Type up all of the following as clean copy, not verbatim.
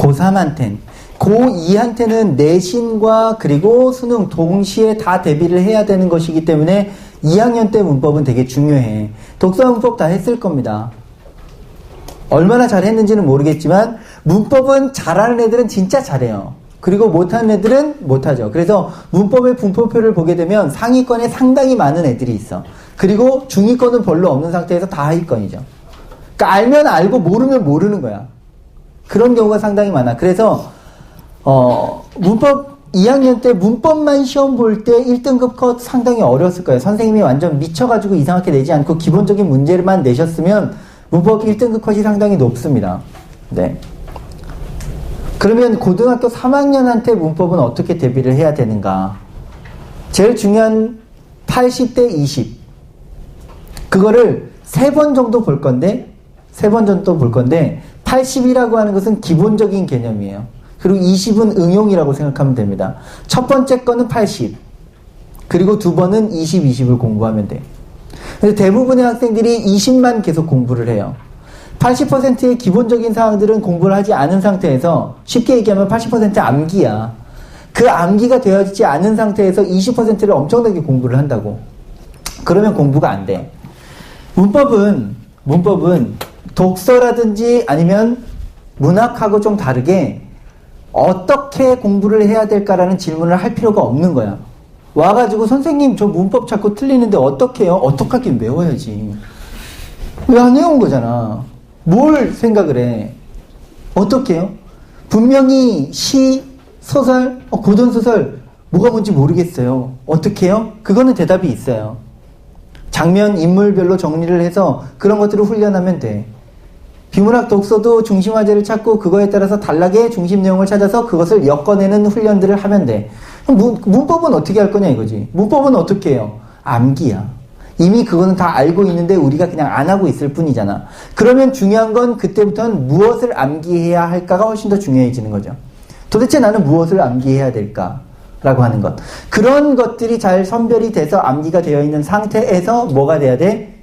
고3한텐. 고2한테는 내신과 그리고 수능 동시에 다 대비를 해야 되는 것이기 때문에 2학년 때 문법은 되게 중요해. 독서 문법 다 했을 겁니다. 얼마나 잘했는지는 모르겠지만 문법은 잘하는 애들은 진짜 잘해요. 그리고 못하는 애들은 못하죠. 그래서 문법의 분포표를 보게 되면 상위권에 상당히 많은 애들이 있어. 그리고 중위권은 별로 없는 상태에서 다 하위권이죠. 그러니까 알면 알고 모르면 모르는 거야. 그런 경우가 상당히 많아. 그래서 문법 2학년 때 문법만 시험 볼 때 1등급 컷 상당히 어려웠을 거예요. 선생님이 완전 미쳐가지고 이상하게 내지 않고 기본적인 문제만 내셨으면 문법 1등급 컷이 상당히 높습니다. 네. 그러면 고등학교 3학년한테 문법은 어떻게 대비를 해야 되는가? 제일 중요한 80대 20. 그거를 3번 정도 볼 건데 80이라고 하는 것은 기본적인 개념이에요. 그리고 20은 응용이라고 생각하면 됩니다. 첫 번째 거는 80. 그리고 두 번은 20, 20을 공부하면 돼. 그래서 대부분의 학생들이 20만 계속 공부를 해요. 80%의 기본적인 사항들은 공부를 하지 않은 상태에서 쉽게 얘기하면 80% 암기야. 그 암기가 되어지지 않은 상태에서 20%를 엄청나게 공부를 한다고. 그러면 공부가 안 돼. 문법은 독서라든지 아니면 문학하고 좀 다르게 어떻게 공부를 해야 될까라는 질문을 할 필요가 없는 거야. 와가지고 선생님 저 문법 자꾸 틀리는데 어떻게 해요? 어떻게 하긴 외워야지. 왜 안 외운 거잖아. 뭘 생각을 해? 어떻게 해요? 분명히 시, 소설, 고전소설 뭐가 뭔지 모르겠어요. 어떻게 해요? 그거는 대답이 있어요. 장면, 인물별로 정리를 해서 그런 것들을 훈련하면 돼. 비문학 독서도 중심화제를 찾고 그거에 따라서 단락의 중심 내용을 찾아서 그것을 엮어내는 훈련들을 하면 돼. 문법은 어떻게 할 거냐 이거지. 문법은 어떻게 해요? 암기야. 이미 그거는 다 알고 있는데 우리가 그냥 안 하고 있을 뿐이잖아. 그러면 중요한 건 그때부터는 무엇을 암기해야 할까가 훨씬 더 중요해지는 거죠. 도대체 나는 무엇을 암기해야 될까라고 하는 것. 그런 것들이 잘 선별이 돼서 암기가 되어 있는 상태에서 뭐가 돼야 돼?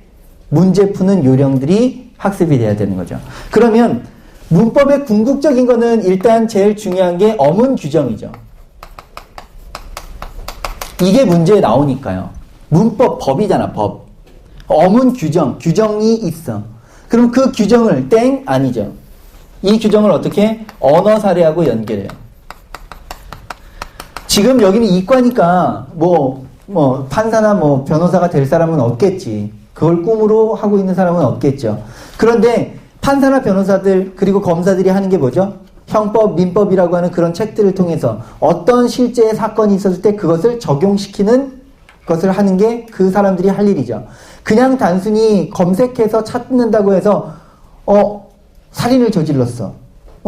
문제 푸는 요령들이 학습이 돼야 되는 거죠. 그러면 문법의 궁극적인 거는 일단 제일 중요한 게 어문 규정이죠. 이게 문제에 나오니까요. 문법 법이잖아, 법. 어문 규정, 규정이 있어. 그럼 그 규정을 땡? 아니죠. 이 규정을 어떻게? 언어 사례하고 연결해요. 지금 여기는 이과니까 판사나 변호사가 될 사람은 없겠지. 그걸 꿈으로 하고 있는 사람은 없겠죠. 그런데 판사나 변호사들 그리고 검사들이 하는 게 뭐죠? 형법, 민법이라고 하는 그런 책들을 통해서 어떤 실제의 사건이 있었을 때 그것을 적용시키는 것을 하는 게 그 사람들이 할 일이죠. 그냥 단순히 검색해서 찾는다고 해서 살인을 저질렀어.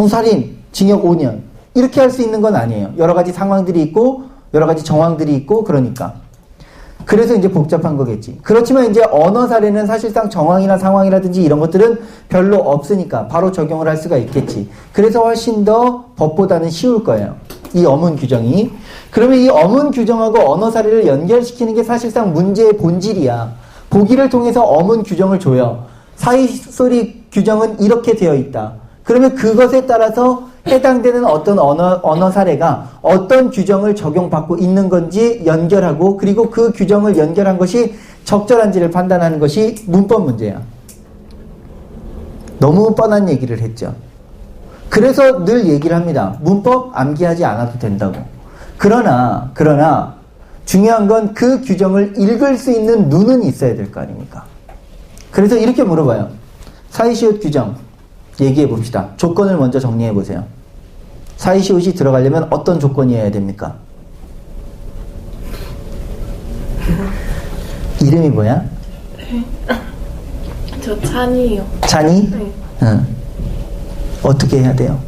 살인, 징역 5년. 이렇게 할 수 있는 건 아니에요. 여러 가지 상황들이 있고 여러 가지 정황들이 있고 그러니까. 그래서 이제 복잡한 거겠지. 그렇지만 이제 언어 사례는 사실상 정황이나 상황이라든지 이런 것들은 별로 없으니까 바로 적용을 할 수가 있겠지. 그래서 훨씬 더 법보다는 쉬울 거예요. 이 어문 규정이. 그러면 이 어문 규정하고 언어 사례를 연결시키는 게 사실상 문제의 본질이야. 보기를 통해서 어문 규정을 줘요. 사이소리 규정은 이렇게 되어 있다. 그러면 그것에 따라서 해당되는 어떤 언어 사례가 어떤 규정을 적용받고 있는 건지 연결하고 그리고 그 규정을 연결한 것이 적절한지를 판단하는 것이 문법 문제야. 너무 뻔한 얘기를 했죠. 그래서 늘 얘기를 합니다. 문법 암기하지 않아도 된다고. 그러나 중요한 건 그 규정을 읽을 수 있는 눈은 있어야 될 거 아닙니까? 그래서 이렇게 물어봐요. 사이시옷 규정 얘기해 봅시다. 조건을 먼저 정리해 보세요. 사이시옷이 들어가려면 어떤 조건이어야 됩니까? 이름이 뭐야? 저 찬이요. 찬이? 네. 응. 어떻게 해야 돼요?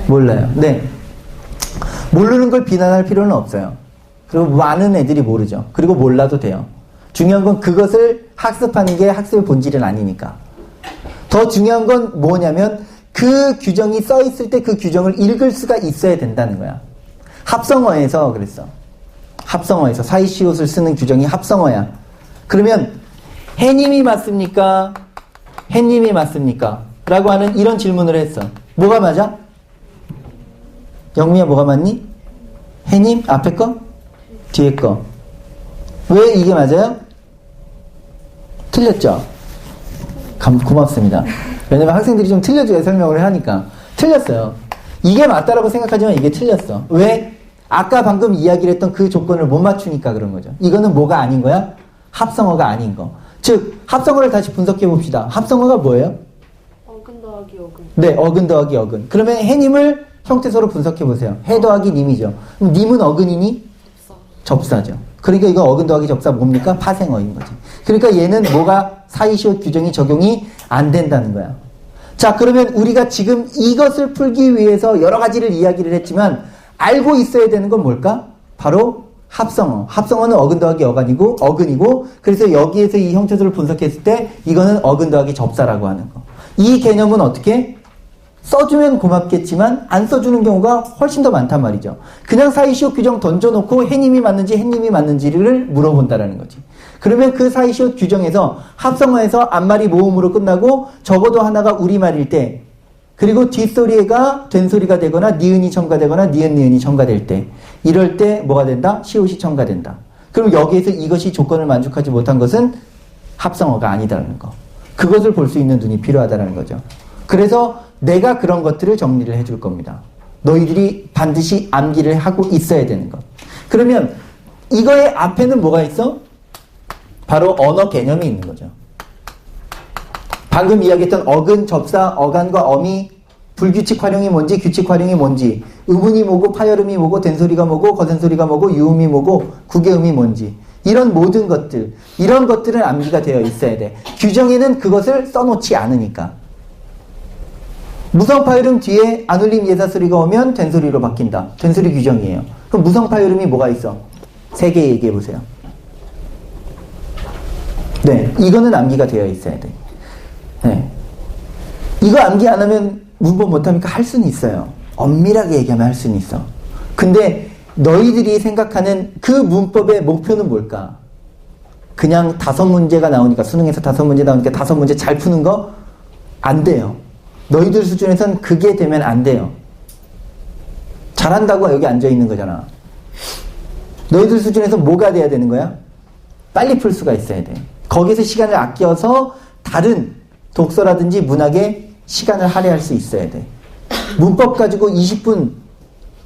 몰라요. 네. 모르는 걸 비난할 필요는 없어요. 그리고 많은 애들이 모르죠. 그리고 몰라도 돼요. 중요한 건 그것을 학습하는 게 학습의 본질은 아니니까. 더 중요한 건 뭐냐면 그 규정이 써 있을 때 그 규정을 읽을 수가 있어야 된다는 거야. 합성어에서 그랬어. 합성어에서 사이시옷을 쓰는 규정이 합성어야. 그러면 해님이 맞습니까? 해님이 맞습니까? 라고 하는 이런 질문을 했어. 뭐가 맞아? 영미야 뭐가 맞니? 해님? 앞에 거? 뒤에 거. 왜 이게 맞아요? 틀렸죠? 고맙습니다. 왜냐면 학생들이 좀 틀려줘야 설명을 하니까. 틀렸어요. 이게 맞다라고 생각하지만 이게 틀렸어. 왜? 아까 방금 이야기를 했던 그 조건을 못 맞추니까 그런 거죠. 이거는 뭐가 아닌 거야? 합성어가 아닌 거. 즉, 합성어를 다시 분석해 봅시다. 합성어가 뭐예요? 어근 더하기 어근. 네, 어근 더하기 어근. 그러면 해님을 형태소로 분석해 보세요. 해 더하기 님이죠. 그럼 님은 어근이니? 접사죠. 그러니까 이거 어근 더하기 접사 뭡니까? 파생어인 거지. 그러니까 얘는 뭐가 사이시옷 규정이 적용이 안 된다는 거야. 자, 그러면 우리가 지금 이것을 풀기 위해서 여러 가지를 이야기를 했지만 알고 있어야 되는 건 뭘까? 바로 합성어. 합성어는 어근 더하기 어근이고 그래서 여기에서 이 형태소를 분석했을 때 이거는 어근 더하기 접사라고 하는 거. 이 개념은 어떻게? 써주면 고맙겠지만 안 써주는 경우가 훨씬 더 많단 말이죠. 그냥 사이시옷 규정 던져놓고 해님이 맞는지 햇님이 맞는지를 물어본다라는 거지. 그러면 그 사이시옷 규정에서 합성어에서 앞말이 모음으로 끝나고 적어도 하나가 우리말일 때 그리고 뒷소리가 된소리가 되거나 니은이 첨가되거나 니은이 첨가될 때 이럴 때 뭐가 된다? 시옷이 첨가된다. 그럼 여기에서 이것이 조건을 만족하지 못한 것은 합성어가 아니다라는 거. 그것을 볼 수 있는 눈이 필요하다는 거죠. 그래서 내가 그런 것들을 정리를 해줄 겁니다. 너희들이 반드시 암기를 하고 있어야 되는 것. 그러면 이거의 앞에는 뭐가 있어? 바로 언어 개념이 있는 거죠. 방금 이야기했던 어근, 접사, 어간과 어미, 불규칙 활용이 뭔지, 규칙 활용이 뭔지, 음운이 뭐고, 파열음이 뭐고, 된소리가 뭐고, 거센소리가 뭐고, 유음이 뭐고, 국외음이 뭔지 이런 모든 것들, 이런 것들은 암기가 되어 있어야 돼. 규정에는 그것을 써놓지 않으니까. 무성파열음 뒤에 안울림 예사소리가 오면 된소리로 바뀐다. 된소리 규정이에요. 그럼 무성파열음이 뭐가 있어? 3개 얘기해 보세요. 네, 이거는 암기가 되어 있어야 돼. 네. 이거 암기 안 하면 문법 못합니까? 할 수는 있어요. 엄밀하게 얘기하면 할 수는 있어. 근데 너희들이 생각하는 그 문법의 목표는 뭘까? 그냥 5문제가 나오니까, 수능에서 5문제 나오니까 5문제 잘 푸는 거? 안 돼요. 너희들 수준에선 그게 되면 안 돼요. 잘한다고 여기 앉아있는 거잖아. 너희들 수준에서 뭐가 돼야 되는 거야? 빨리 풀 수가 있어야 돼. 거기서 시간을 아껴서 다른 독서라든지 문학에 시간을 할애할 수 있어야 돼. 문법 가지고 20분,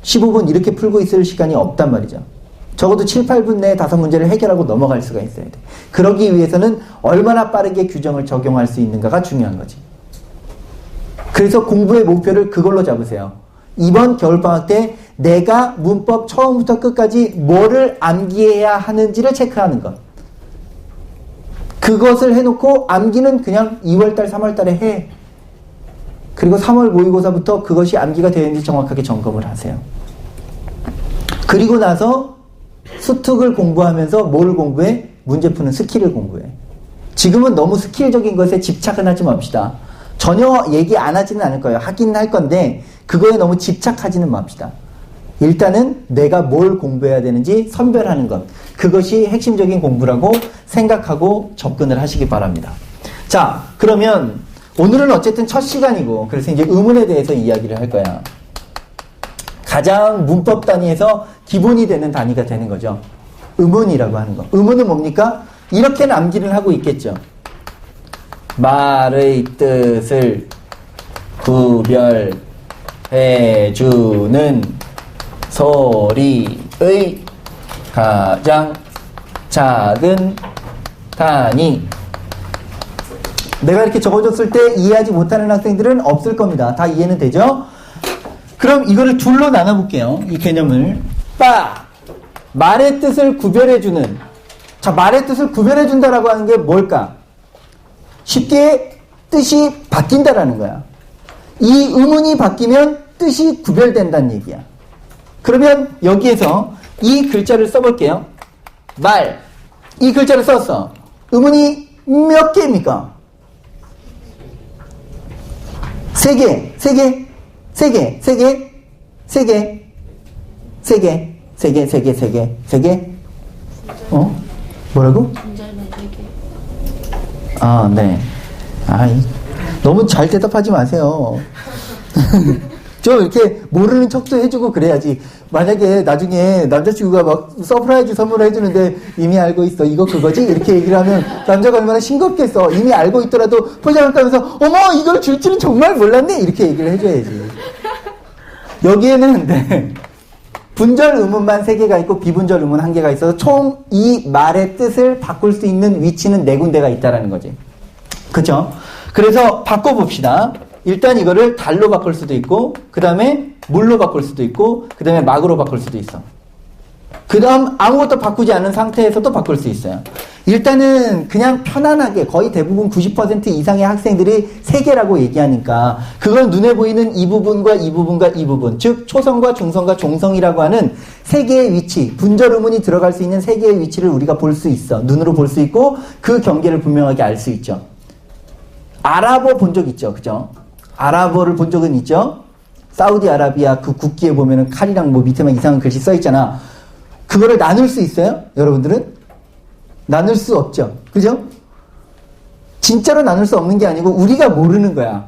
15분 이렇게 풀고 있을 시간이 없단 말이죠. 적어도 7, 8분 내에 5문제를 해결하고 넘어갈 수가 있어야 돼. 그러기 위해서는 얼마나 빠르게 규정을 적용할 수 있는가가 중요한 거지. 그래서 공부의 목표를 그걸로 잡으세요. 이번 겨울방학 때 내가 문법 처음부터 끝까지 뭐를 암기해야 하는지를 체크하는 것. 그것을 해놓고 암기는 그냥 2월달, 3월달에 해. 그리고 3월 모의고사부터 그것이 암기가 되었는지 정확하게 점검을 하세요. 그리고 나서 수특을 공부하면서 뭘 공부해? 문제 푸는 스킬을 공부해. 지금은 너무 스킬적인 것에 집착은 하지 맙시다. 전혀 얘기 안 하지는 않을 거예요. 하긴 할 건데 그거에 너무 집착하지는 맙시다. 일단은 내가 뭘 공부해야 되는지 선별하는 것. 그것이 핵심적인 공부라고 생각하고 접근을 하시기 바랍니다. 자, 그러면 오늘은 어쨌든 첫 시간이고 그래서 이제 의문에 대해서 이야기를 할 거야. 가장 문법 단위에서 기본이 되는 단위가 되는 거죠. 의문이라고 하는 거. 의문은 뭡니까? 이렇게는 암기를 하고 있겠죠. 말의 뜻을 구별해주는 소리의 가장 작은 단위. 내가 이렇게 적어줬을 때 이해하지 못하는 학생들은 없을 겁니다. 다 이해는 되죠? 그럼 이거를 둘로 나눠볼게요. 이 개념을. 말의 뜻을 구별해주는. 자, 말의 뜻을 구별해준다라고 하는 게 뭘까? 쉽게 뜻이 바뀐다라는 거야. 이 의문이 바뀌면 뜻이 구별된다는 얘기야. 그러면 여기에서 이 글자를 써볼게요. 말. 이 글자를 썼어. 의문이 몇 개입니까? 3개. 3개. 3개. 3개. 3개. 3개. 3개. 3개. 3개. 3개. 어? 뭐라고? 중절만 3개. 아, 네. 너무 잘 대답하지 마세요. 좀 이렇게 모르는 척도 해주고 그래야지. 만약에 나중에 남자친구가 막 서프라이즈 선물을 해주는데 이미 알고 있어. 이거 그거지? 이렇게 얘기를 하면 남자가 얼마나 싱겁겠어. 이미 알고 있더라도 포장을 따면서 어머 이걸 줄지는 정말 몰랐네. 이렇게 얘기를 해줘야지. 여기에는 네. 분절 의문만 3개가 있고 비분절 의문 1개가 있어서 총 이 말의 뜻을 바꿀 수 있는 위치는 4군데가 있다라는 거지. 그쵸? 그래서 바꿔봅시다. 일단 이거를 달로 바꿀 수도 있고, 그 다음에 물로 바꿀 수도 있고, 그 다음에 막으로 바꿀 수도 있어. 그 다음 아무것도 바꾸지 않은 상태에서도 바꿀 수 있어요. 일단은 그냥 편안하게 거의 대부분 90% 이상의 학생들이 3개라고 얘기하니까 그건 눈에 보이는 이 부분과 이 부분과 이 부분, 즉 초성과 중성과 종성이라고 하는 3개의 위치, 분절 의문이 들어갈 수 있는 3개의 위치를 우리가 볼 수 있어. 눈으로 볼 수 있고 그 경계를 분명하게 알 수 있죠. 아랍어 본 적 있죠, 그죠? 아랍어를 본 적은 있죠. 사우디아라비아 그 국기에 보면은 칼이랑 뭐 밑에만 이상한 글씨 써 있잖아. 그거를 나눌 수 있어요? 여러분들은? 나눌 수 없죠. 그죠? 진짜로 나눌 수 없는 게 아니고 우리가 모르는 거야.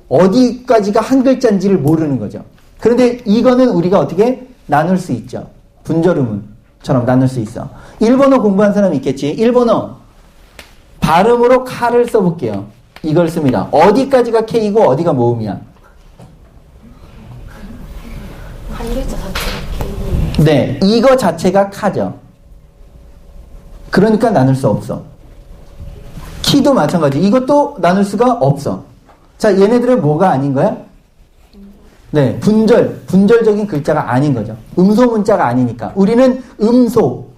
어디까지가 한 글자인지를 모르는 거죠. 그런데 이거는 우리가 어떻게 나눌 수 있죠. 분절음문처럼 나눌 수 있어. 일본어 공부한 사람이 있겠지. 일본어 발음으로 칼을 써볼게요. 이걸 씁니다. 어디까지가 K이고 어디가 모음이야? 한 글자 자체가 K. 네, 이거 자체가 카죠. 그러니까 나눌 수 없어. 키도 마찬가지. 이것도 나눌 수가 없어. 자, 얘네들은 뭐가 아닌 거야? 네, 분절적인 글자가 아닌 거죠. 음소 문자가 아니니까. 우리는 음소,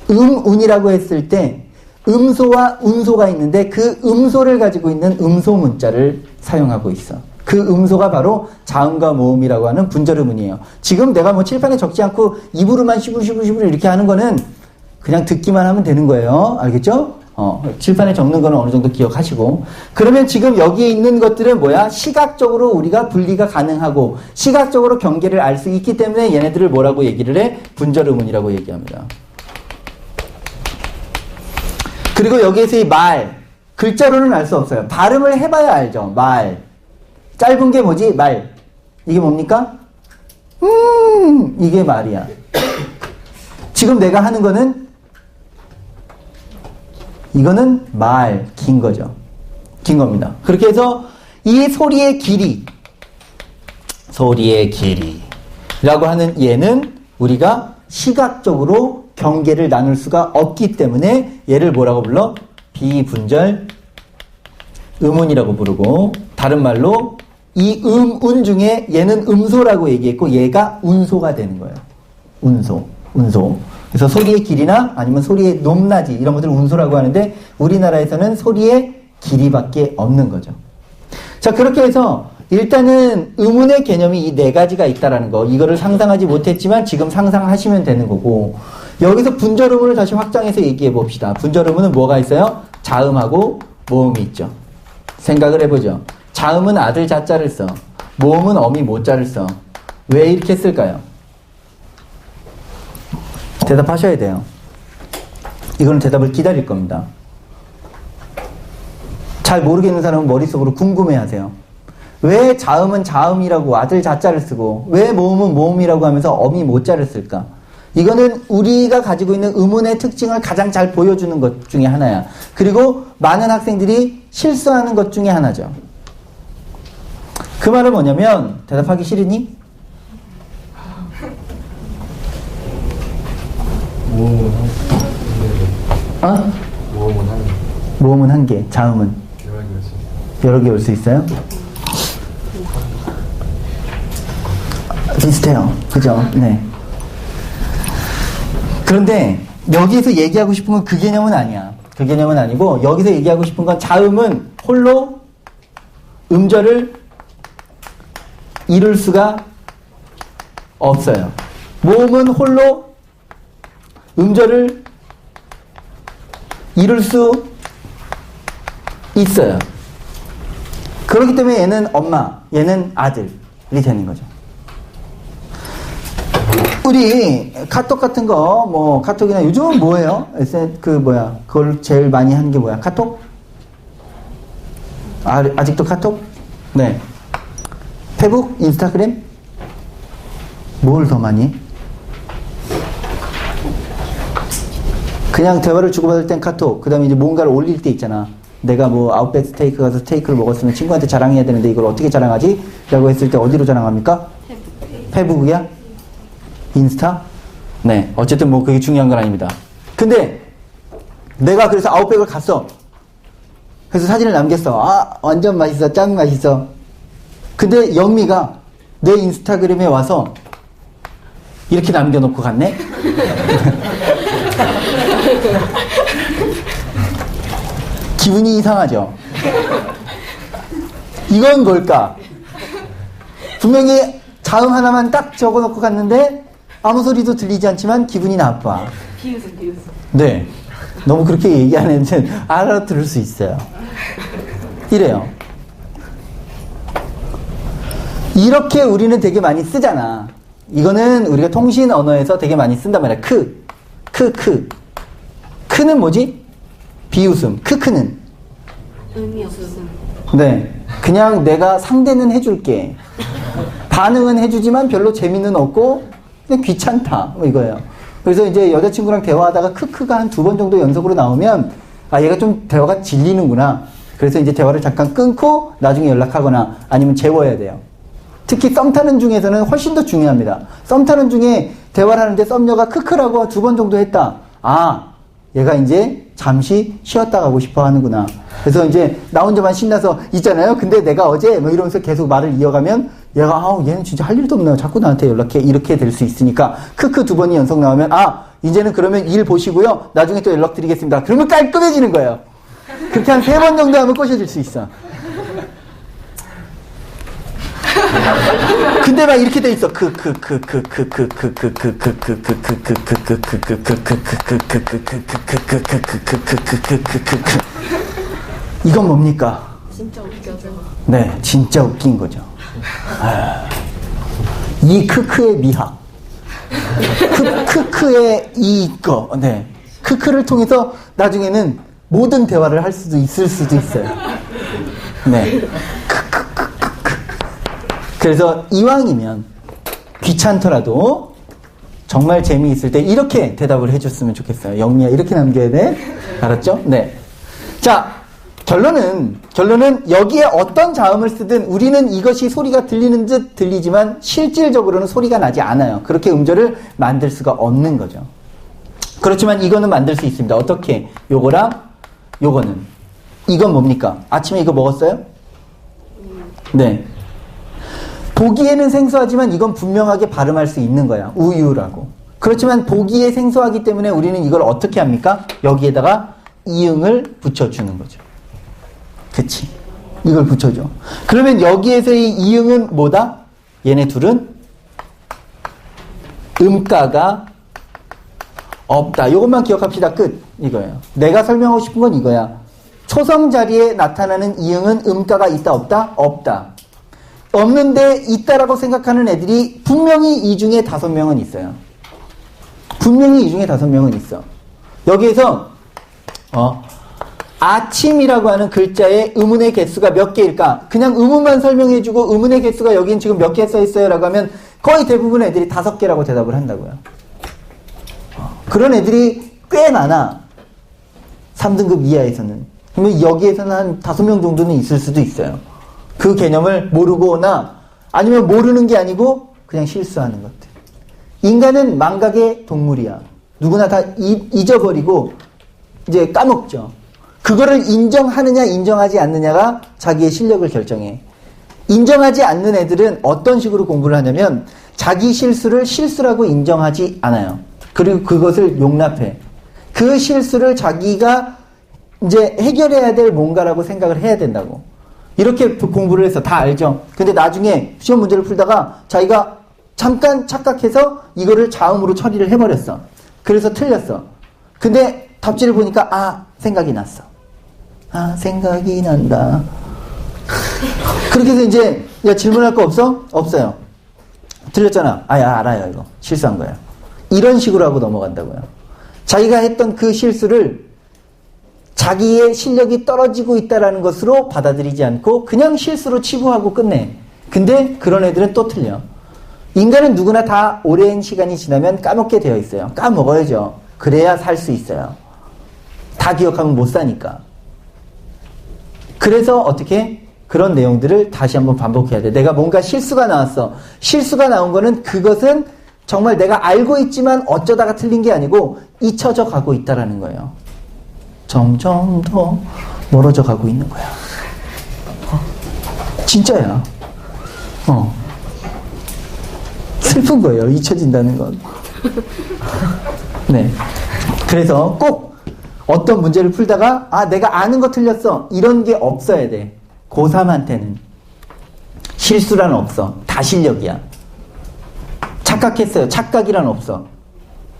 운이라고 했을 때 음소와 운소가 있는데 그 음소를 가지고 있는 음소 문자를 사용하고 있어. 그 음소가 바로 자음과 모음이라고 하는 분절음문이에요. 지금 내가 뭐 칠판에 적지 않고 입으로만 시부시부시부 이렇게 하는 거는 그냥 듣기만 하면 되는 거예요. 알겠죠? 칠판에 적는 거는 어느 정도 기억하시고. 그러면 지금 여기에 있는 것들은 뭐야? 시각적으로 우리가 분리가 가능하고 시각적으로 경계를 알 수 있기 때문에 얘네들을 뭐라고 얘기를 해? 분절음문이라고 얘기합니다. 그리고 여기에서 이 말, 글자로는 알 수 없어요. 발음을 해봐야 알죠. 말. 짧은 게 뭐지? 말. 이게 뭡니까? 이게 말이야. 지금 내가 하는 거는 이거는 말, 긴 거죠. 긴 겁니다. 그렇게 해서 이 소리의 길이라고 하는 얘는 우리가 시각적으로 경계를 나눌 수가 없기 때문에 얘를 뭐라고 불러? 비분절 음운이라고 부르고, 다른 말로 이 운 중에 얘는 음소라고 얘기했고 얘가 운소가 되는 거예요. 운소. 그래서 소리의 길이나 아니면 소리의 높낮이 이런 것들을 운소라고 하는데 우리나라에서는 소리의 길이밖에 없는 거죠. 자, 그렇게 해서 일단은 음운의 개념이 이 4가지가 있다라는 거, 이거를 상상하지 못했지만 지금 상상하시면 되는 거고, 여기서 분절음운을 다시 확장해서 얘기해 봅시다. 분절음운은 뭐가 있어요? 자음하고 모음이 있죠. 생각을 해보죠. 자음은 아들 자자를 써. 모음은 어미 모자를 써. 왜 이렇게 쓸까요? 대답하셔야 돼요. 이거는 대답을 기다릴 겁니다. 잘 모르겠는 사람은 머릿속으로 궁금해하세요. 왜 자음은 자음이라고 아들 자자를 쓰고 왜 모음은 모음이라고 하면서 어미 모자를 쓸까? 이거는 우리가 가지고 있는 음운의 특징을 가장 잘 보여주는 것 중에 하나야. 그리고 많은 학생들이 실수하는 것 중에 하나죠. 그 말은 뭐냐면, 대답하기 싫으니? 모음은 한 개, 자음은 여러 개 올 수 있어요? 비슷해요. 그죠? 네. 그런데 여기에서 얘기하고 싶은 건 그 개념은 아니야. 그 개념은 아니고 여기서 얘기하고 싶은 건 자음은 홀로 음절을 이룰 수가 없어요. 모음은 홀로 음절을 이룰 수 있어요. 그렇기 때문에 얘는 엄마, 얘는 아들이 되는 거죠. 우리 카톡 같은 거, 뭐 카톡이나 요즘은 뭐예요? 그걸 제일 많이 하는 게 뭐야? 카톡? 아직도 카톡? 네. 페북? 인스타그램? 뭘 더 많이 해? 그냥 대화를 주고받을 땐 카톡, 그 다음에 이제 뭔가를 올릴 때 있잖아. 내가 뭐 아웃백 스테이크 가서 스테이크를 먹었으면 친구한테 자랑해야 되는데 이걸 어떻게 자랑하지? 라고 했을 때 어디로 자랑합니까? 페북이야? 인스타? 네. 어쨌든 뭐 그게 중요한 건 아닙니다. 근데 내가 그래서 아웃백을 갔어. 그래서 사진을 남겼어. 아, 완전 맛있어. 짱 맛있어. 근데 영미가 내 인스타그램에 와서 이렇게 남겨놓고 갔네? 기분이 이상하죠? 이건 뭘까? 분명히 자음 하나만 딱 적어놓고 갔는데 아무 소리도 들리지 않지만 기분이 나빠. 비웃음. 네. 너무 그렇게 얘기 안 했는데 알아들을 수 있어요. 이래요. 이렇게 우리는 되게 많이 쓰잖아. 이거는 우리가 통신 언어에서 되게 많이 쓴단 말이야. 크는 뭐지? 비웃음. 크는 의미 없음. 네. 그냥 내가 상대는 해줄게. 반응은 해주지만 별로 재미는 없고 그냥 귀찮다. 뭐 이거예요. 그래서 이제 여자친구랑 대화하다가 크크가 한 2번 정도 연속으로 나오면 아, 얘가 좀 대화가 질리는구나. 그래서 이제 대화를 잠깐 끊고 나중에 연락하거나 아니면 재워야 돼요. 특히 썸 타는 중에서는 훨씬 더 중요합니다. 썸 타는 중에 대화를 하는데 썸녀가 크크라고 2번 정도 했다. 아, 얘가 이제 잠시 쉬었다 가고 싶어 하는구나. 그래서 이제 나 혼자만 신나서 있잖아요. 근데 내가 어제 뭐 이러면서 계속 말을 이어가면 얘가 아우 얘는 진짜 할 일도 없네요. 자꾸 나한테 연락해. 이렇게 될 수 있으니까 크크 2번이 연속 나오면 아, 이제는 그러면 일 보시고요. 나중에 또 연락드리겠습니다. 그러면 깔끔해지는 거예요. 그렇게 한 3번 정도 하면 꼬셔질 수 있어. 근데 막 이렇게 돼 있어. 이건 뭡니까? 진짜 웃겨져. 네, 진짜 웃긴 거죠. 이 크크의 미학. 크크의 이거. 네. 크크를 통해서 나중에는 모든 대화를 할 수도 있을 수도 있어요. 네. 그래서 이왕이면 귀찮더라도 정말 재미있을 때 이렇게 대답을 해줬으면 좋겠어요. 영미야 이렇게 남겨야 돼. 알았죠? 네. 자, 결론은 여기에 어떤 자음을 쓰든 우리는 이것이 소리가 들리는 듯 들리지만 실질적으로는 소리가 나지 않아요. 그렇게 음절을 만들 수가 없는 거죠. 그렇지만 이거는 만들 수 있습니다. 어떻게? 요거랑 요거는. 이건 뭡니까? 아침에 이거 먹었어요? 네. 보기에는 생소하지만 이건 분명하게 발음할 수 있는 거야. 우유라고. 그렇지만 보기에 생소하기 때문에 우리는 이걸 어떻게 합니까? 여기에다가 이응을 붙여주는 거죠. 그치? 이걸 붙여줘. 그러면 여기에서의 이응은 뭐다? 얘네 둘은 음가가 없다. 이것만 기억합시다. 끝. 이거예요. 내가 설명하고 싶은 건 이거야. 초성 자리에 나타나는 이응은 음가가 있다 없다? 없다. 없는데 있다라고 생각하는 애들이 분명히 이 중에 5명은 있어요. 분명히 이 중에 5명은 있어. 여기에서 아침이라고 하는 글자의 의문의 개수가 몇 개일까? 그냥 의문만 설명해주고 의문의 개수가 여긴 지금 몇 개 써있어요? 라고 하면 거의 대부분 애들이 5개라고 대답을 한다고요. 그런 애들이 꽤 많아. 3등급 이하에서는. 그러면 여기에서는 한 5명 정도는 있을 수도 있어요. 그 개념을 모르거나 아니면 모르는 게 아니고 그냥 실수하는 것들. 인간은 망각의 동물이야. 누구나 다 잊어버리고 이제 까먹죠. 그거를 인정하느냐 인정하지 않느냐가 자기의 실력을 결정해. 인정하지 않는 애들은 어떤 식으로 공부를 하냐면 자기 실수를 실수라고 인정하지 않아요. 그리고 그것을 용납해. 그 실수를 자기가 이제 해결해야 될 뭔가라고 생각을 해야 된다고. 이렇게 공부를 해서 다 알죠. 근데 나중에 시험 문제를 풀다가 자기가 잠깐 착각해서 이거를 자음으로 처리를 해버렸어. 그래서 틀렸어. 근데 답지를 보니까 생각이 났어. 생각이 난다. 그렇게 해서 이제 야 질문할 거 없어? 없어요. 틀렸잖아. 알아요. 이거 실수한 거예요. 이런 식으로 하고 넘어간다고요. 자기가 했던 그 실수를 자기의 실력이 떨어지고 있다는 것으로 받아들이지 않고 그냥 실수로 치부하고 끝내. 근데 그런 애들은 또 틀려. 인간은 누구나 다 오랜 시간이 지나면 까먹게 되어 있어요. 까먹어야죠. 그래야 살 수 있어요. 다 기억하면 못 사니까. 그래서 어떻게? 그런 내용들을 다시 한번 반복해야 돼. 내가 뭔가 실수가 나왔어. 실수가 나온 거는 그것은 정말 내가 알고 있지만 어쩌다가 틀린 게 아니고 잊혀져 가고 있다라는 거예요. 점점 더 멀어져 가고 있는 거야. 진짜야. 슬픈 거예요. 잊혀진다는 건. 네. 그래서 꼭 어떤 문제를 풀다가 내가 아는 거 틀렸어. 이런 게 없어야 돼. 고3한테는. 실수란 없어. 다 실력이야. 착각했어요. 착각이란 없어.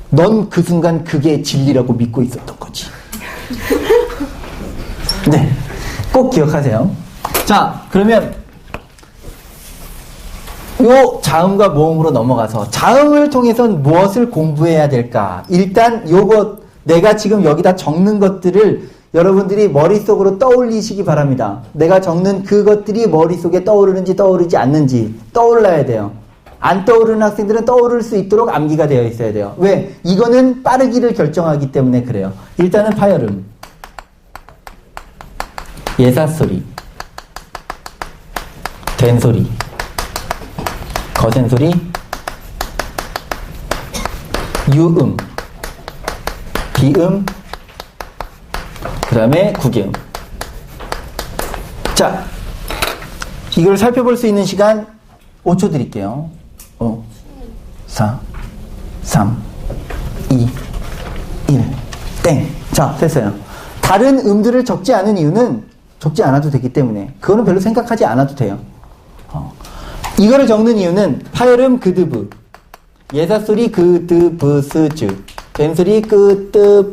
넌 그 순간 그게 진리라고 믿고 있었던 거지. 네. 꼭 기억하세요. 자, 그러면 요 자음과 모음으로 넘어가서 자음을 통해선 무엇을 공부해야 될까? 일단 요것 내가 지금 여기다 적는 것들을 여러분들이 머릿속으로 떠올리시기 바랍니다. 내가 적는 그것들이 머릿속에 떠오르는지 떠오르지 않는지 떠올라야 돼요. 안 떠오르는 학생들은 떠오를 수 있도록 암기가 되어 있어야 돼요. 왜? 이거는 빠르기를 결정하기 때문에 그래요. 일단은 파열음, 예사소리, 된소리, 거센소리, 유음, 비음, 그 다음에 구개음. 자, 이걸 살펴볼 수 있는 시간 5초 드릴게요. 5, 4, 3, 2, 1, 땡. 자, 됐어요. 다른 음들을 적지 않은 이유는 적지 않아도 되기 때문에 그거는 별로 생각하지 않아도 돼요. 이거를 적는 이유는 파열음 그드브, 예사소리 그드브스즈, 된소리 그드브스즈,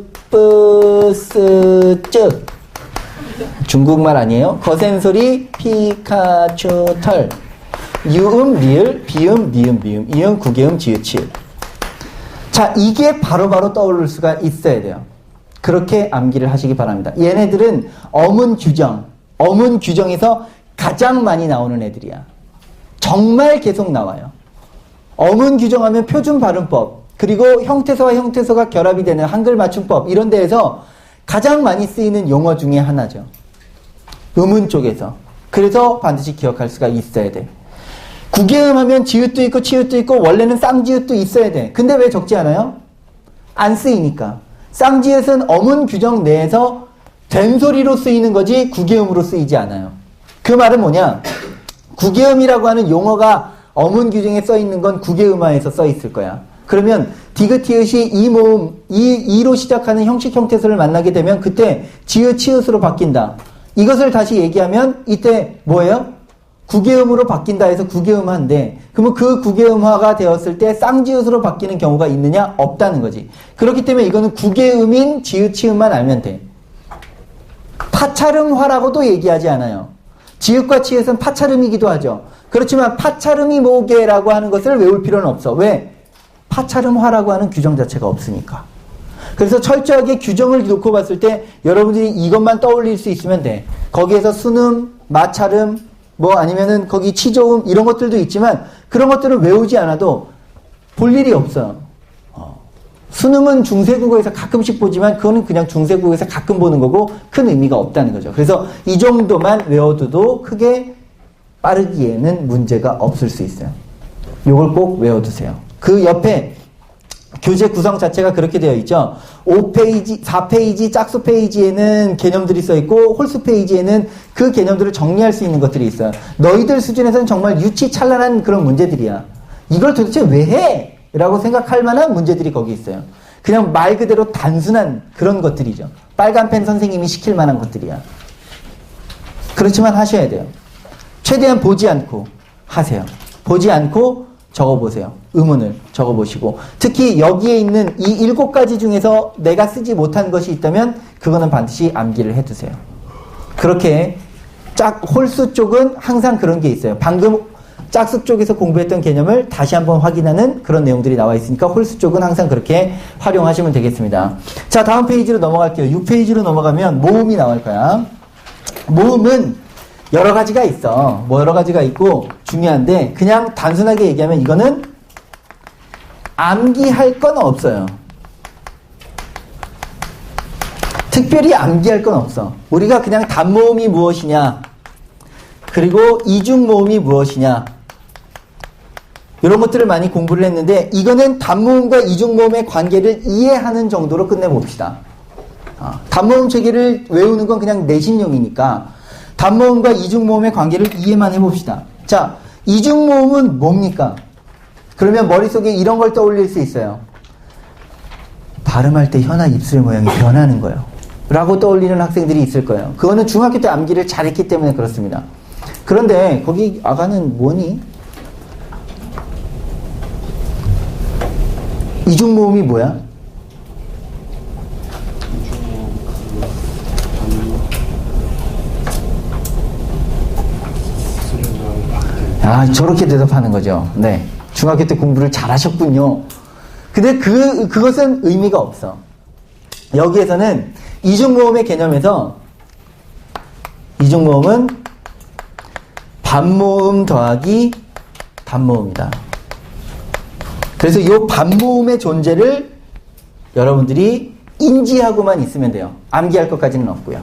중국말 아니에요? 거센소리 피카츄 털, 유음 리을, 비음 니음 비음, 이음 구개음 지읒 치읒. 자, 이게 바로바로 떠오를 수가 있어야 돼요. 그렇게 암기를 하시기 바랍니다. 얘네들은 어문 규정에서 가장 많이 나오는 애들이야. 정말 계속 나와요. 어문 규정하면 표준 발음법, 그리고 형태소와 형태소가 결합이 되는 한글 맞춤법, 이런 데에서 가장 많이 쓰이는 용어 중에 하나죠. 음운 쪽에서. 그래서 반드시 기억할 수가 있어야 돼. 구개음 하면 지읒도 있고 치읒도 있고 원래는 쌍지읒도 있어야 돼. 근데 왜 적지 않아요? 안 쓰이니까. 쌍지읒은 어문 규정 내에서 된소리로 쓰이는 거지 구개음으로 쓰이지 않아요. 그 말은 뭐냐? 구개음이라고 하는 용어가 어문 규정에 써 있는 건 구개음화에서 써 있을 거야. 그러면 디귿티읒이 이 모음, 이로 시작하는 형식 형태소를 만나게 되면 그때 지읒 치읒으로 바뀐다. 이것을 다시 얘기하면 이때 뭐예요? 구개음으로 바뀐다 해서 구개음화인데, 그러면 그 구개음화가 되었을 때 쌍지읒으로 바뀌는 경우가 있느냐? 없다는 거지. 그렇기 때문에 이거는 구개음인 지읒 치읒만 알면 돼. 파찰음화라고도 얘기하지 않아요. 지읒과 치읒은 파찰음이기도 하죠. 그렇지만 파찰음이 뭐게라고 하는 것을 외울 필요는 없어. 왜? 파찰음화라고 하는 규정 자체가 없으니까. 그래서 철저하게 규정을 놓고 봤을 때 여러분들이 이것만 떠올릴 수 있으면 돼. 거기에서 순음, 마찰음, 뭐 아니면은 거기 치조음 이런 것들도 있지만 그런 것들을 외우지 않아도 볼 일이 없어요. 순음은 중세국어에서 가끔씩 보지만 그거는 그냥 중세국어에서 가끔 보는 거고 큰 의미가 없다는 거죠. 그래서 이 정도만 외워둬도 크게 빠르기에는 문제가 없을 수 있어요. 요걸 꼭 외워두세요. 그 옆에 교재 구성 자체가 그렇게 되어 있죠. 5페이지, 4페이지, 짝수 페이지에는 개념들이 써 있고 홀수 페이지에는 그 개념들을 정리할 수 있는 것들이 있어요. 너희들 수준에서는 정말 유치찬란한 그런 문제들이야. 이걸 도대체 왜 해? 라고 생각할 만한 문제들이 거기 있어요. 그냥 말 그대로 단순한 그런 것들이죠. 빨간펜 선생님이 시킬 만한 것들이야. 그렇지만 하셔야 돼요. 최대한 보지 않고 하세요. 보지 않고 적어보세요. 의문을 적어보시고 특히 여기에 있는 이 7가지 중에서 내가 쓰지 못한 것이 있다면 그거는 반드시 암기를 해두세요. 그렇게 홀수 쪽은 항상 그런 게 있어요. 방금 짝수 쪽에서 공부했던 개념을 다시 한번 확인하는 그런 내용들이 나와 있으니까 홀수 쪽은 항상 그렇게 활용하시면 되겠습니다. 자, 다음 페이지로 넘어갈게요. 6페이지로 넘어가면 모음이 나올 거야. 모음은 여러 가지가 있어. 뭐 여러 가지가 있고 중요한데 그냥 단순하게 얘기하면 이거는 암기할 건 없어요. 특별히 암기할 건 없어. 우리가 그냥 단모음이 무엇이냐, 그리고 이중모음이 무엇이냐, 이런 것들을 많이 공부를 했는데 이거는 단모음과 이중모음의 관계를 이해하는 정도로 끝내봅시다. 단모음 체계를 외우는 건 그냥 내신용이니까 단모음과 이중모음의 관계를 이해만 해봅시다. 자, 이중모음은 뭡니까? 그러면 머릿속에 이런 걸 떠올릴 수 있어요. 발음할 때 혀나 입술 모양이 변하는 거예요. 라고 떠올리는 학생들이 있을 거예요. 그거는 중학교 때 암기를 잘했기 때문에 그렇습니다. 그런데 거기 아가는 뭐니? 이중모음이 뭐야? 아, 저렇게 대답하는 거죠. 네. 중학교 때 공부를 잘 하셨군요. 근데 그것은 의미가 없어. 여기에서는 이중모음의 개념에서 이중모음은 반모음 더하기 단모음이다. 그래서 이 반모음의 존재를 여러분들이 인지하고만 있으면 돼요. 암기할 것까지는 없고요.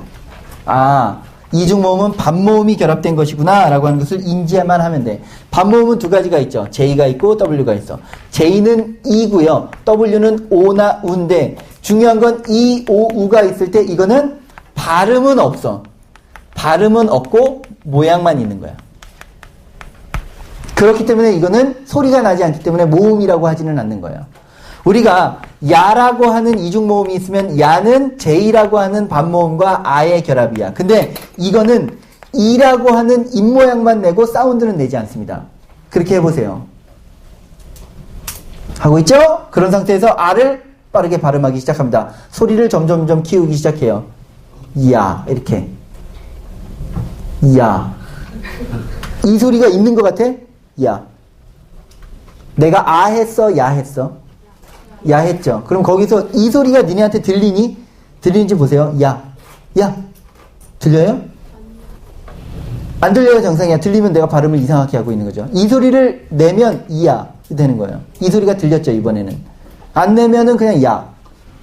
아, 이중모음은 반모음이 결합된 것이구나 라고 하는 것을 인지만 하면 돼. 반모음은 두 가지가 있죠. J가 있고 W가 있어. J는 E고요. W는 O나 U인데 중요한 건 E, O, U가 있을 때 이거는 발음은 없어. 발음은 없고 모양만 있는 거야. 그렇기 때문에 이거는 소리가 나지 않기 때문에 모음이라고 하지는 않는 거예요. 우리가 야라고 하는 이중모음이 있으면 야는 J라고 하는 반모음과 아의 결합이야. 근데 이거는 이라고 하는 입모양만 내고 사운드는 내지 않습니다. 그렇게 해보세요. 하고 있죠? 그런 상태에서 아를 빠르게 발음하기 시작합니다. 소리를 점점점 키우기 시작해요. 야, 이렇게. 야. 이 소리가 있는 것 같아? 야. 내가 아 했어, 야 했어? 야 했죠. 그럼 거기서 이 소리가 니네한테 들리니? 들리는지 보세요. 야. 야. 들려요? 안 들려요, 정상이야. 들리면 내가 발음을 이상하게 하고 있는 거죠. 이 소리를 내면 이야 되는 거예요. 이 소리가 들렸죠, 이번에는. 안 내면은 그냥 야.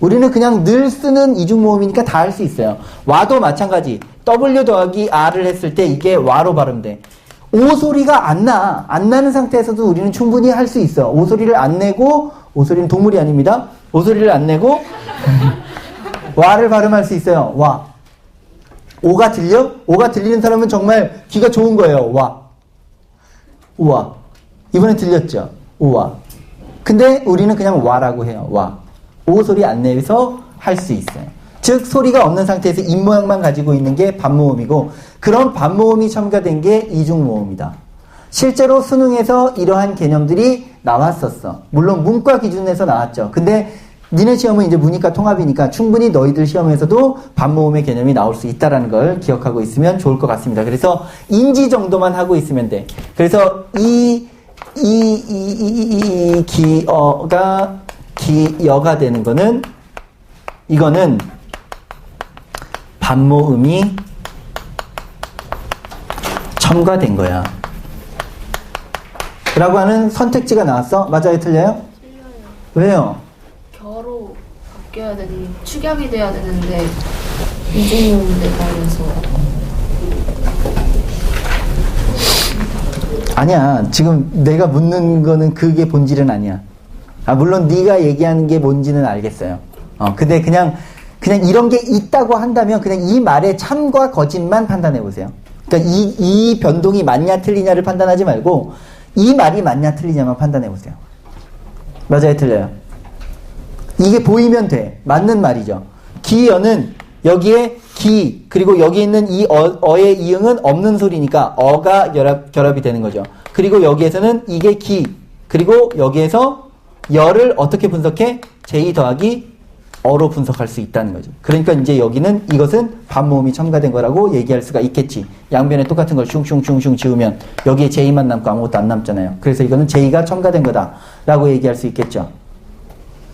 우리는 그냥 늘 쓰는 이중모음이니까 다 할 수 있어요. 와도 마찬가지. W 더하기 R을 했을 때 이게 와로 발음돼. 오 소리가 안 나. 안 나는 상태에서도 우리는 충분히 할 수 있어. 오 소리를 안 내고, 오 소리는 동물이 아닙니다. 오 소리를 안 내고, 와를 발음할 수 있어요. 와. 오가 들려? 오가 들리는 사람은 정말 귀가 좋은 거예요. 와. 우와. 이번에 들렸죠? 우와. 근데 우리는 그냥 와라고 해요. 와. 오 소리 안 내서 할 수 있어요. 즉 소리가 없는 상태에서 입모양만 가지고 있는 게 반모음이고 그런 반모음이 첨가된 게 이중모음이다. 실제로 수능에서 이러한 개념들이 나왔었어. 물론 문과 기준에서 나왔죠. 근데 니네 시험은 이제 문이과 통합이니까 충분히 너희들 시험에서도 반모음의 개념이 나올 수 있다는 걸 기억하고 있으면 좋을 것 같습니다. 그래서 인지 정도만 하고 있으면 돼. 그래서 기여가 되는 거는 이거는 반모음이 첨가된 거야. 라고 하는 선택지가 나왔어? 맞아요? 틀려요? 틀려요. 왜요? 겨로 바뀌어야 되는 축약이 돼야 되는데 이중모음에 따라서 아니야. 지금 내가 묻는 거는 그게 본질은 아니야. 아, 물론 네가 얘기하는 게 뭔지는 알겠어요. 근데 그냥 이런 게 있다고 한다면 그냥 이 말의 참과 거짓만 판단해 보세요. 그러니까 이 변동이 맞냐 틀리냐를 판단하지 말고 이 말이 맞냐 틀리냐만 판단해 보세요. 맞아요? 틀려요? 이게 보이면 돼. 맞는 말이죠. 기여는 여기에 기 그리고 여기 있는 이 어의 이응은 없는 소리니까 어가 결합이 되는 거죠. 그리고 여기에서는 이게 기 그리고 여기에서 여를 어떻게 분석해? J 더하기 어로 분석할 수 있다는 거죠. 그러니까 이제 여기는 이것은 반모음이 첨가된 거라고 얘기할 수가 있겠지. 양변에 똑같은 걸 슝슝슝슝 지우면 여기에 J만 남고 아무것도 안 남잖아요. 그래서 이거는 J가 첨가된 거다라고 얘기할 수 있겠죠.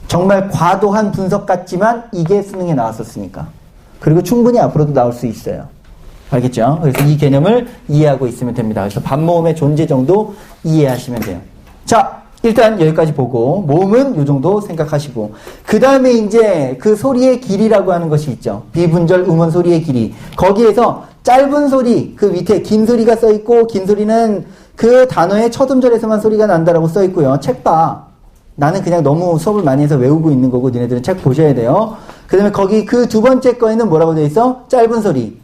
정말 과도한 분석 같지만 이게 수능에 나왔었으니까. 그리고 충분히 앞으로도 나올 수 있어요. 알겠죠? 그래서 이 개념을 이해하고 있으면 됩니다. 그래서 반모음의 존재 정도 이해하시면 돼요. 자, 일단 여기까지 보고 모음은 요 정도 생각하시고 그 다음에 이제 그 소리의 길이라고 하는 것이 있죠. 비분절 음원 소리의 길이. 거기에서 짧은 소리, 그 밑에 긴 소리가 써 있고 긴 소리는 그 단어의 첫 음절에서만 소리가 난다라고 써 있고요. 책 봐. 나는 그냥 너무 수업을 많이 해서 외우고 있는 거고 니네들은 책 보셔야 돼요. 그 다음에 거기 그 두 번째 거에는 뭐라고 되어 있어? 짧은 소리.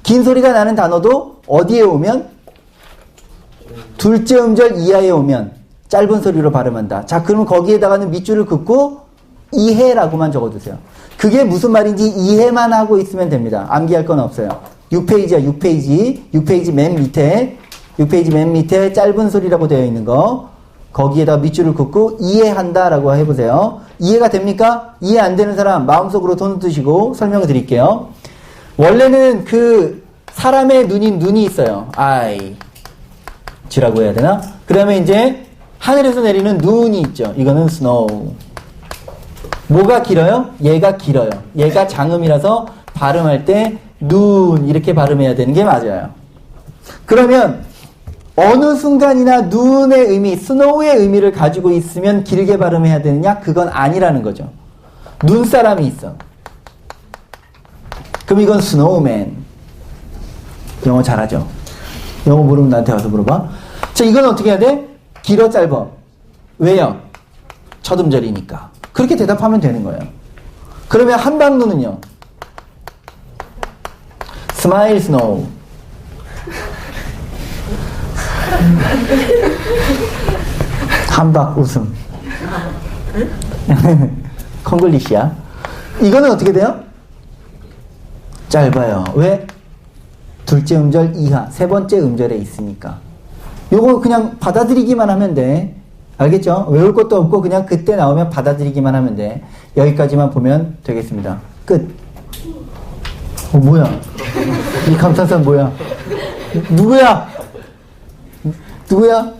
긴 소리가 나는 단어도 어디에 오면? 둘째 음절 이하에 오면 짧은 소리로 발음한다. 자, 그러면 거기에다가는 밑줄을 긋고 이해라고만 적어두세요. 그게 무슨 말인지 이해만 하고 있으면 됩니다. 암기할 건 없어요. 6페이지야, 6페이지. 6페이지 맨 밑에, 6페이지 맨 밑에 짧은 소리라고 되어 있는 거. 거기에다 밑줄을 긋고 이해한다라고 해보세요. 이해가 됩니까? 이해 안 되는 사람 마음속으로 손 드시고 설명을 드릴게요. 원래는 그 사람의 눈이 있어요. 지라고 해야 되나? 그 다음에 이제 하늘에서 내리는 눈이 있죠. 이거는 snow. 뭐가 길어요? 얘가 길어요. 얘가 장음이라서 발음할 때 눈 이렇게 발음해야 되는 게 맞아요. 그러면 어느 순간이나 눈의 의미, snow의 의미를 가지고 있으면 길게 발음해야 되느냐? 그건 아니라는 거죠. 눈사람이 있어. 그럼 이건 snowman. 영어 잘하죠? 영어 모르면 나한테 와서 물어봐. 자, 이건 어떻게 해야 돼? 길어, 짧아. 왜요? 첫 음절이니까. 그렇게 대답하면 되는 거예요. 그러면 한방눈은요? Smile snow. 한박 웃음. 콩글리시야. 이거는 어떻게 돼요? 짧아요. 왜? 둘째 음절 이하, 세 번째 음절에 있으니까. 요거 그냥 받아들이기만 하면 돼. 알겠죠? 외울 것도 없고 그냥 그때 나오면 받아들이기만 하면 돼. 여기까지만 보면 되겠습니다. 끝. 뭐야? 이 감탄사는 뭐야? 누구야? 이거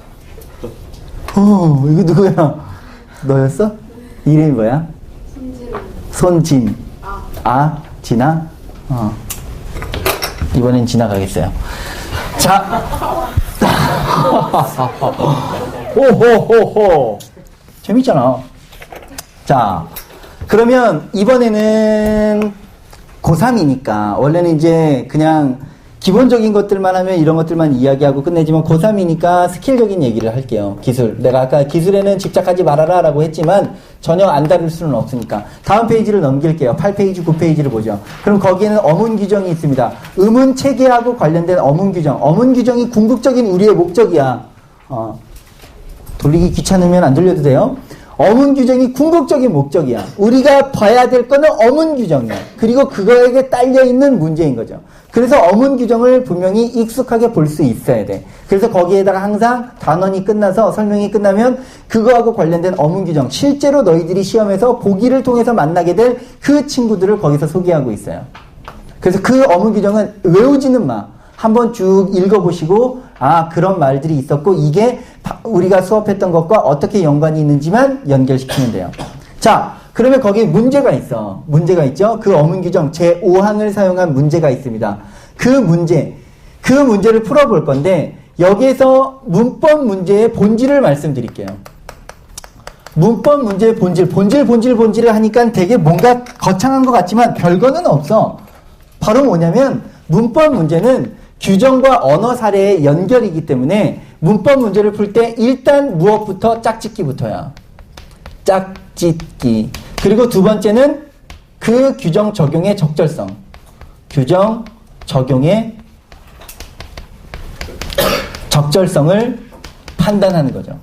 누구야? 너였어? 이름이 뭐야? 손진. 진아? 이번엔 지나가겠어요. 자. 오호호호. 재밌잖아. 자, 그러면 이번에는 고3이니까 원래는 이제 그냥 기본적인 것들만 하면 이런 것들만 이야기하고 끝내지만 고3이니까 스킬적인 얘기를 할게요. 기술. 내가 아까 기술에는 집착하지 말아라 라고 했지만 전혀 안 다룰 수는 없으니까. 다음 페이지를 넘길게요. 8페이지, 9페이지를 보죠. 그럼 거기에는 어문 규정이 있습니다. 음운 체계하고 관련된 어문 규정. 어문 규정이 궁극적인 우리의 목적이야. 돌리기 귀찮으면 안 돌려도 돼요. 어문 규정이 궁극적인 목적이야. 우리가 봐야 될 거는 어문 규정이야. 그리고 그거에게 딸려있는 문제인 거죠. 그래서 어문 규정을 분명히 익숙하게 볼 수 있어야 돼. 그래서 거기에다가 항상 단원이 끝나서 설명이 끝나면 그거하고 관련된 어문 규정, 실제로 너희들이 시험에서 보기를 통해서 만나게 될 그 친구들을 거기서 소개하고 있어요. 그래서 그 어문 규정은 외우지는 마. 한번 쭉 읽어보시고 그런 말들이 있었고 이게 우리가 수업했던 것과 어떻게 연관이 있는지만 연결시키면 돼요. 자, 그러면 거기에 문제가 있어. 문제가 있죠? 그 어문 규정 제5항을 사용한 문제가 있습니다. 그 문제를 풀어볼 건데 여기에서 문법 문제의 본질을 말씀드릴게요. 문법 문제의 본질을 하니까 되게 뭔가 거창한 것 같지만 별거는 없어. 바로 뭐냐면 문법 문제는 규정과 언어 사례의 연결이기 때문에 문법 문제를 풀 때 일단 무엇부터? 짝짓기부터야. 짝짓기. 그리고 두 번째는 그 규정 적용의 적절성. 규정 적용의 적절성을 판단하는 거죠.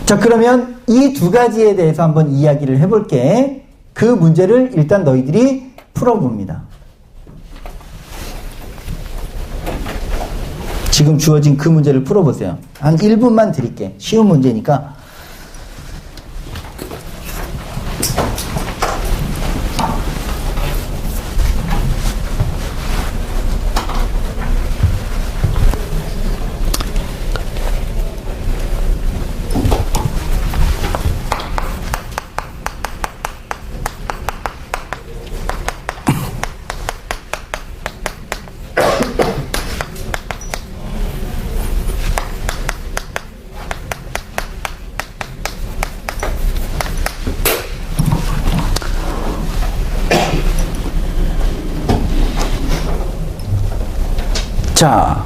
자, 그러면 이 두 가지에 대해서 한번 이야기를 해볼게. 그 문제를 일단 너희들이 풀어봅니다. 지금 주어진 그 문제를 풀어보세요. 한 1분만 드릴게. 쉬운 문제니까. 자,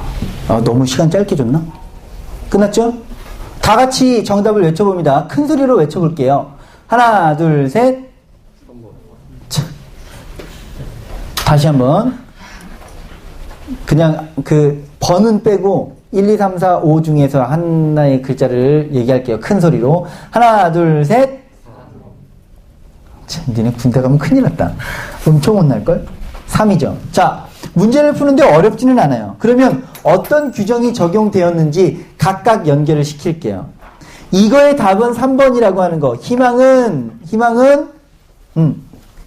너무 시간 짧게 줬나? 끝났죠? 다 같이 정답을 외쳐봅니다. 큰 소리로 외쳐볼게요. 하나, 둘, 셋. 자, 다시 한번. 그냥 그 번은 빼고 1, 2, 3, 4, 5 중에서 하나의 글자를 얘기할게요. 큰 소리로. 하나, 둘, 셋. 참, 니네 군대 가면 큰일 났다. 엄청 혼날걸? 3이죠. 자, 문제를 푸는데 어렵지는 않아요. 그러면 어떤 규정이 적용되었는지 각각 연결을 시킬게요. 이거의 답은 3번이라고 하는 거. 희망은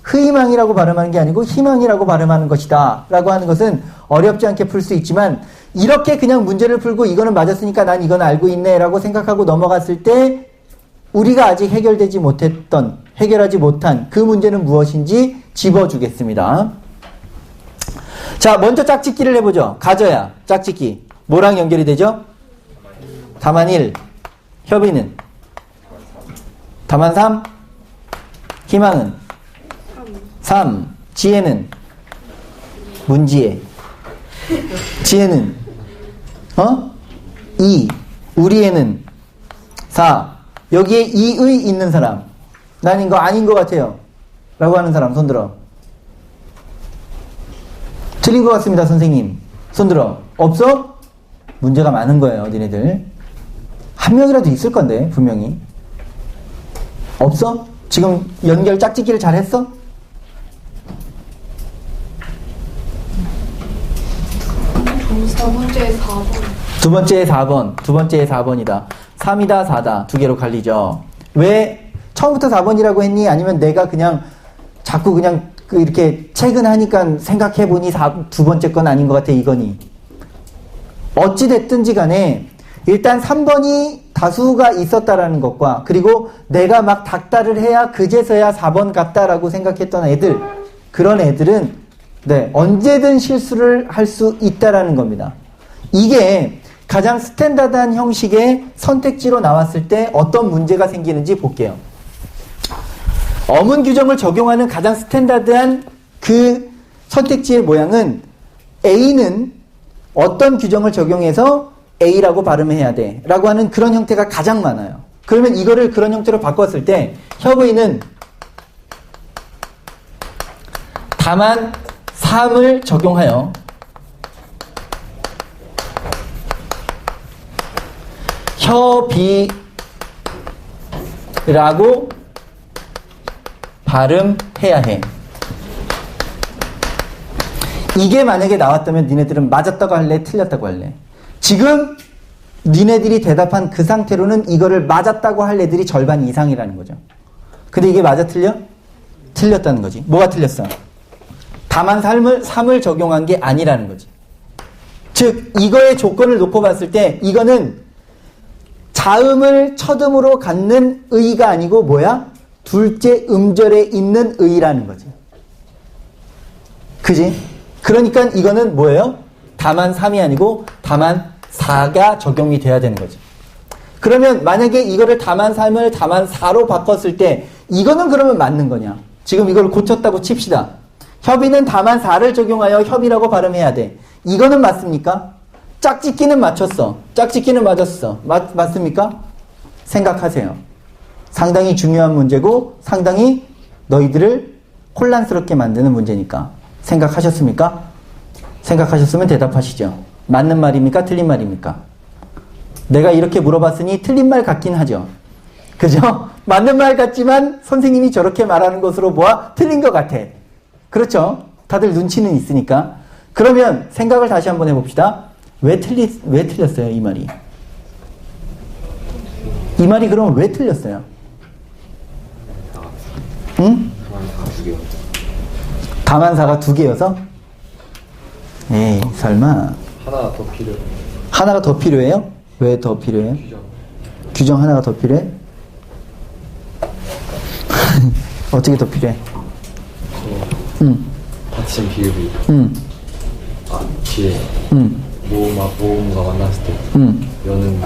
흐희망이라고 발음하는 게 아니고 희망이라고 발음하는 것이다 라고 하는 것은 어렵지 않게 풀 수 있지만, 이렇게 그냥 문제를 풀고 이거는 맞았으니까 난 이건 알고 있네 라고 생각하고 넘어갔을 때 우리가 아직 해결하지 못한 그 문제는 무엇인지 짚어주겠습니다. 자, 먼저 짝짓기를 해보죠. 가져야 짝짓기 뭐랑 연결이 되죠? 다만 1. 협의는 다만 3. 희망은 3. 지혜는 문지혜. 지혜는 2. 우리 애는 4. 여기에 이의 있는 사람, 난 이거 아닌 것 같아요 라고 하는 사람 손들어. 틀린 것 같습니다 선생님, 손들어. 없어? 문제가 많은 거예요. 니네들 한 명이라도 있을 건데 분명히. 없어? 지금 연결 짝짓기를 잘 했어? 두 번째에 4번. 두 번째에 4번이다. 3이다 4다. 두 개로 갈리죠. 왜 처음부터 4번이라고 했니? 아니면 내가 그냥 자꾸 그냥 이렇게 책은 하니까 생각해보니 두 번째 건 아닌 것 같아 이거니? 어찌됐든지 간에 일단 3번이 다수가 있었다라는 것과, 그리고 내가 막 닥달을 해야 그제서야 4번 같다라고 생각했던 애들, 그런 애들은 언제든 실수를 할 수 있다라는 겁니다. 이게 가장 스탠다드한 형식의 선택지로 나왔을 때 어떤 문제가 생기는지 볼게요. 어문 규정을 적용하는 가장 스탠다드한 그 선택지의 모양은 A는 어떤 규정을 적용해서 A라고 발음해야 돼 라고 하는 그런 형태가 가장 많아요. 그러면 이거를 그런 형태로 바꿨을 때 협의는 다만 3을 적용하여 협의라고 발음해야 해. 이게 만약에 나왔다면 니네들은 맞았다고 할래? 틀렸다고 할래? 지금 니네들이 대답한 그 상태로는 이거를 맞았다고 할 애들이 절반 이상이라는 거죠. 근데 이게 맞아 틀려? 틀렸다는 거지. 뭐가 틀렸어? 다만 3을 적용한 게 아니라는 거지. 즉 이거의 조건을 놓고 봤을 때 이거는 자음을 첫음으로 갖는 의가 아니고 뭐야? 둘째 음절에 있는 의라는 거지. 그지? 그러니까 이거는 뭐예요? 다만 3이 아니고 다만 4가 적용이 돼야 되는 거지. 그러면 만약에 이거를 다만 3을 다만 4로 바꿨을 때 이거는 그러면 맞는 거냐? 지금 이걸 고쳤다고 칩시다. 협의는 다만 4를 적용하여 협의라고 발음해야 돼. 이거는 맞습니까? 짝짓기는 맞췄어. 짝짓기는 맞았어. 맞습니까? 생각하세요. 상당히 중요한 문제고 상당히 너희들을 혼란스럽게 만드는 문제니까. 생각하셨습니까? 생각하셨으면 대답하시죠. 맞는 말입니까? 틀린 말입니까? 내가 이렇게 물어봤으니 틀린 말 같긴 하죠. 그죠? 맞는 말 같지만 선생님이 저렇게 말하는 것으로 보아 틀린 것 같아. 그렇죠? 다들 눈치는 있으니까. 그러면 생각을 다시 한번 해봅시다. 왜 틀렸어요, 이 말이? 이 말이 그러면 왜 틀렸어요? 응? 다만 4가 2개여서? 에이, 설마. 하나 더 필요해. 하나가 더 필요해요? 왜 더 필요해요? 규정 하나가 더 필요해? 어떻게 더 필요해? 받침 비읍이. 뒤에. 모음과 만났을 때. 여는.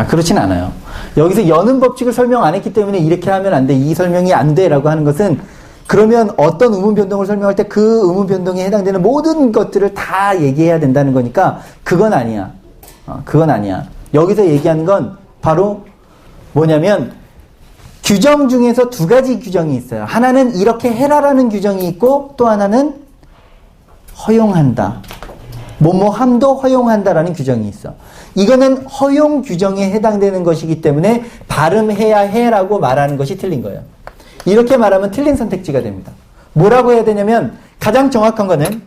그렇진 않아요. 여기서 여는 법칙을 설명 안 했기 때문에 이렇게 하면 안 돼. 이 설명이 안 돼. 라고 하는 것은 그러면 어떤 의문 변동을 설명할 때 그 의문 변동에 해당되는 모든 것들을 다 얘기해야 된다는 거니까 그건 아니야. 그건 아니야. 여기서 얘기하는 건 바로 뭐냐면 규정 중에서 두 가지 규정이 있어요. 하나는 이렇게 해라라는 규정이 있고 또 하나는 허용한다. 뭐뭐함도 허용한다라는 규정이 있어. 이거는 허용 규정에 해당되는 것이기 때문에 발음해야 해라고 말하는 것이 틀린 거예요. 이렇게 말하면 틀린 선택지가 됩니다. 뭐라고 해야 되냐면 가장 정확한 거는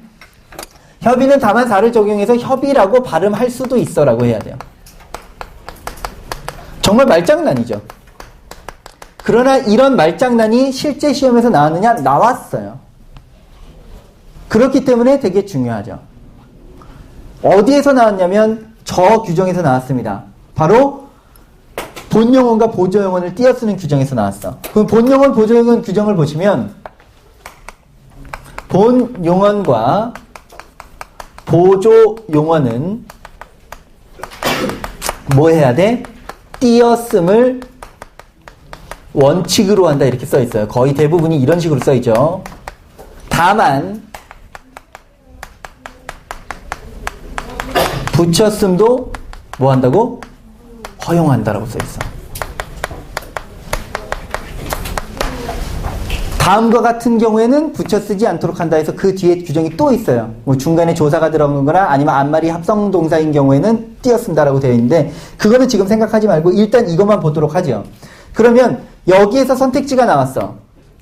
협의는 다만 4를 적용해서 협의라고 발음할 수도 있어 라고 해야 돼요. 정말 말장난이죠. 그러나 이런 말장난이 실제 시험에서 나왔느냐? 나왔어요. 그렇기 때문에 되게 중요하죠. 어디에서 나왔냐면 저 규정에서 나왔습니다. 바로 본용언과 보조용언을 띄어쓰는 규정에서 나왔어. 그럼 본용언, 보조용언 규정을 보시면 본용언과 보조용언은 뭐 해야 돼? 띄어쓰을 원칙으로 한다 이렇게 써 있어요. 거의 대부분이 이런 식으로 써 있죠. 다만 붙였음도 뭐 한다고? 허용한다라고 써 있어. 다음과 같은 경우에는 붙여 쓰지 않도록 한다 해서 그 뒤에 규정이 또 있어요. 뭐 중간에 조사가 들어오는 거나 아니면 앞말이 합성 동사인 경우에는 띄어 쓴다라고 되어 있는데 그거는 지금 생각하지 말고 일단 이것만 보도록 하죠. 그러면 여기에서 선택지가 나왔어.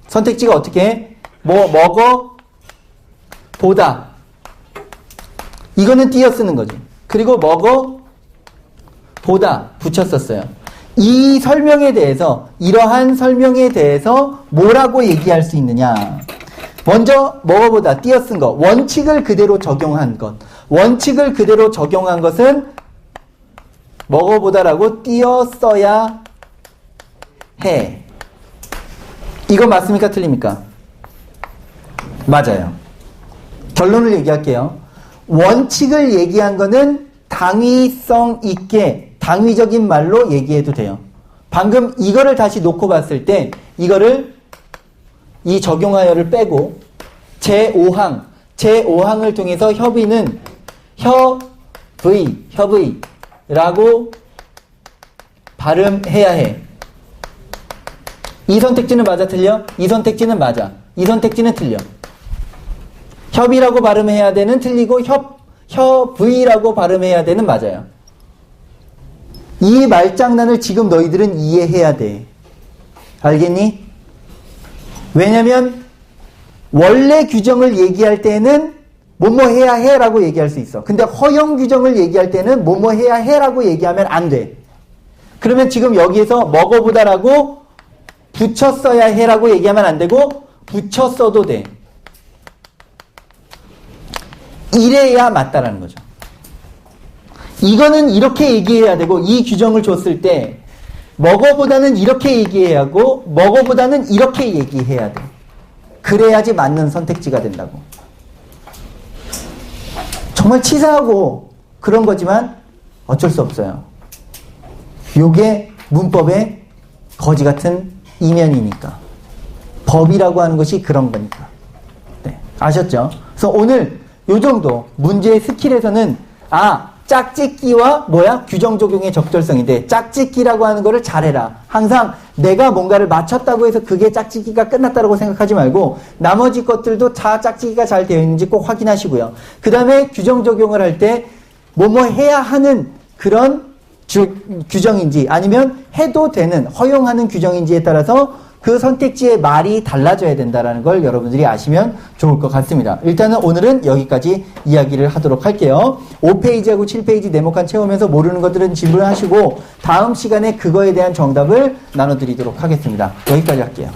선택지가 어떻게 해? 뭐 먹어 보다. 이거는 띄어 쓰는 거지. 그리고 먹어 보다 붙였었어요. 이 설명에 대해서 이러한 설명에 대해서 뭐라고 얘기할 수 있느냐. 먼저 먹어보다 띄어 쓴 거. 원칙을 그대로 적용한 것. 원칙을 그대로 적용한 것은 먹어보다라고 띄어 써야 해. 이거 맞습니까? 틀립니까? 맞아요. 결론을 얘기할게요. 원칙을 얘기한 거는 당위성 있게 당위적인 말로 얘기해도 돼요. 방금 이거를 다시 놓고 봤을 때 이거를 이 적용하여를 빼고 제5항을 통해서 협의는 협의라고 발음해야 해. 이 선택지는 맞아 틀려? 이 선택지는 맞아. 이 선택지는 틀려. 협의라고 발음해야 되는 틀리고 협의라고 발음해야 되는 맞아요. 이 말장난을 지금 너희들은 이해해야 돼. 알겠니? 왜냐면 원래 규정을 얘기할 때는 뭐뭐 해야 해 라고 얘기할 수 있어. 근데 허용 규정을 얘기할 때는 뭐뭐 해야 해 라고 얘기하면 안 돼. 그러면 지금 여기에서 먹어보다라고 붙여 써야 해 라고 얘기하면 안 되고 붙여 써도 돼. 이래야 맞다라는 거죠. 이거는 이렇게 얘기해야 되고 이 규정을 줬을 때 먹어보다는 이렇게 얘기해야 하고 먹어보다는 이렇게 얘기해야 돼. 그래야지 맞는 선택지가 된다고. 정말 치사하고 그런 거지만 어쩔 수 없어요. 요게 문법의 거지 같은 이면이니까. 법이라고 하는 것이 그런 거니까. 네, 아셨죠? 그래서 오늘 요 정도 문제의 스킬에서는 짝짓기와 규정 적용의 적절성인데 짝짓기라고 하는 거를 잘해라. 항상 내가 뭔가를 맞췄다고 해서 그게 짝짓기가 끝났다고 생각하지 말고 나머지 것들도 다 짝짓기가 잘 되어 있는지 꼭 확인하시고요. 그 다음에 규정 적용을 할 때 뭐뭐 해야 하는 그런 규정인지 아니면 해도 되는 허용하는 규정인지에 따라서 그 선택지의 말이 달라져야 된다는 걸 여러분들이 아시면 좋을 것 같습니다. 일단은 오늘은 여기까지 이야기를 하도록 할게요. 5페이지하고 7페이지 네모칸 채우면서 모르는 것들은 질문하시고 다음 시간에 그거에 대한 정답을 나눠드리도록 하겠습니다. 여기까지 할게요.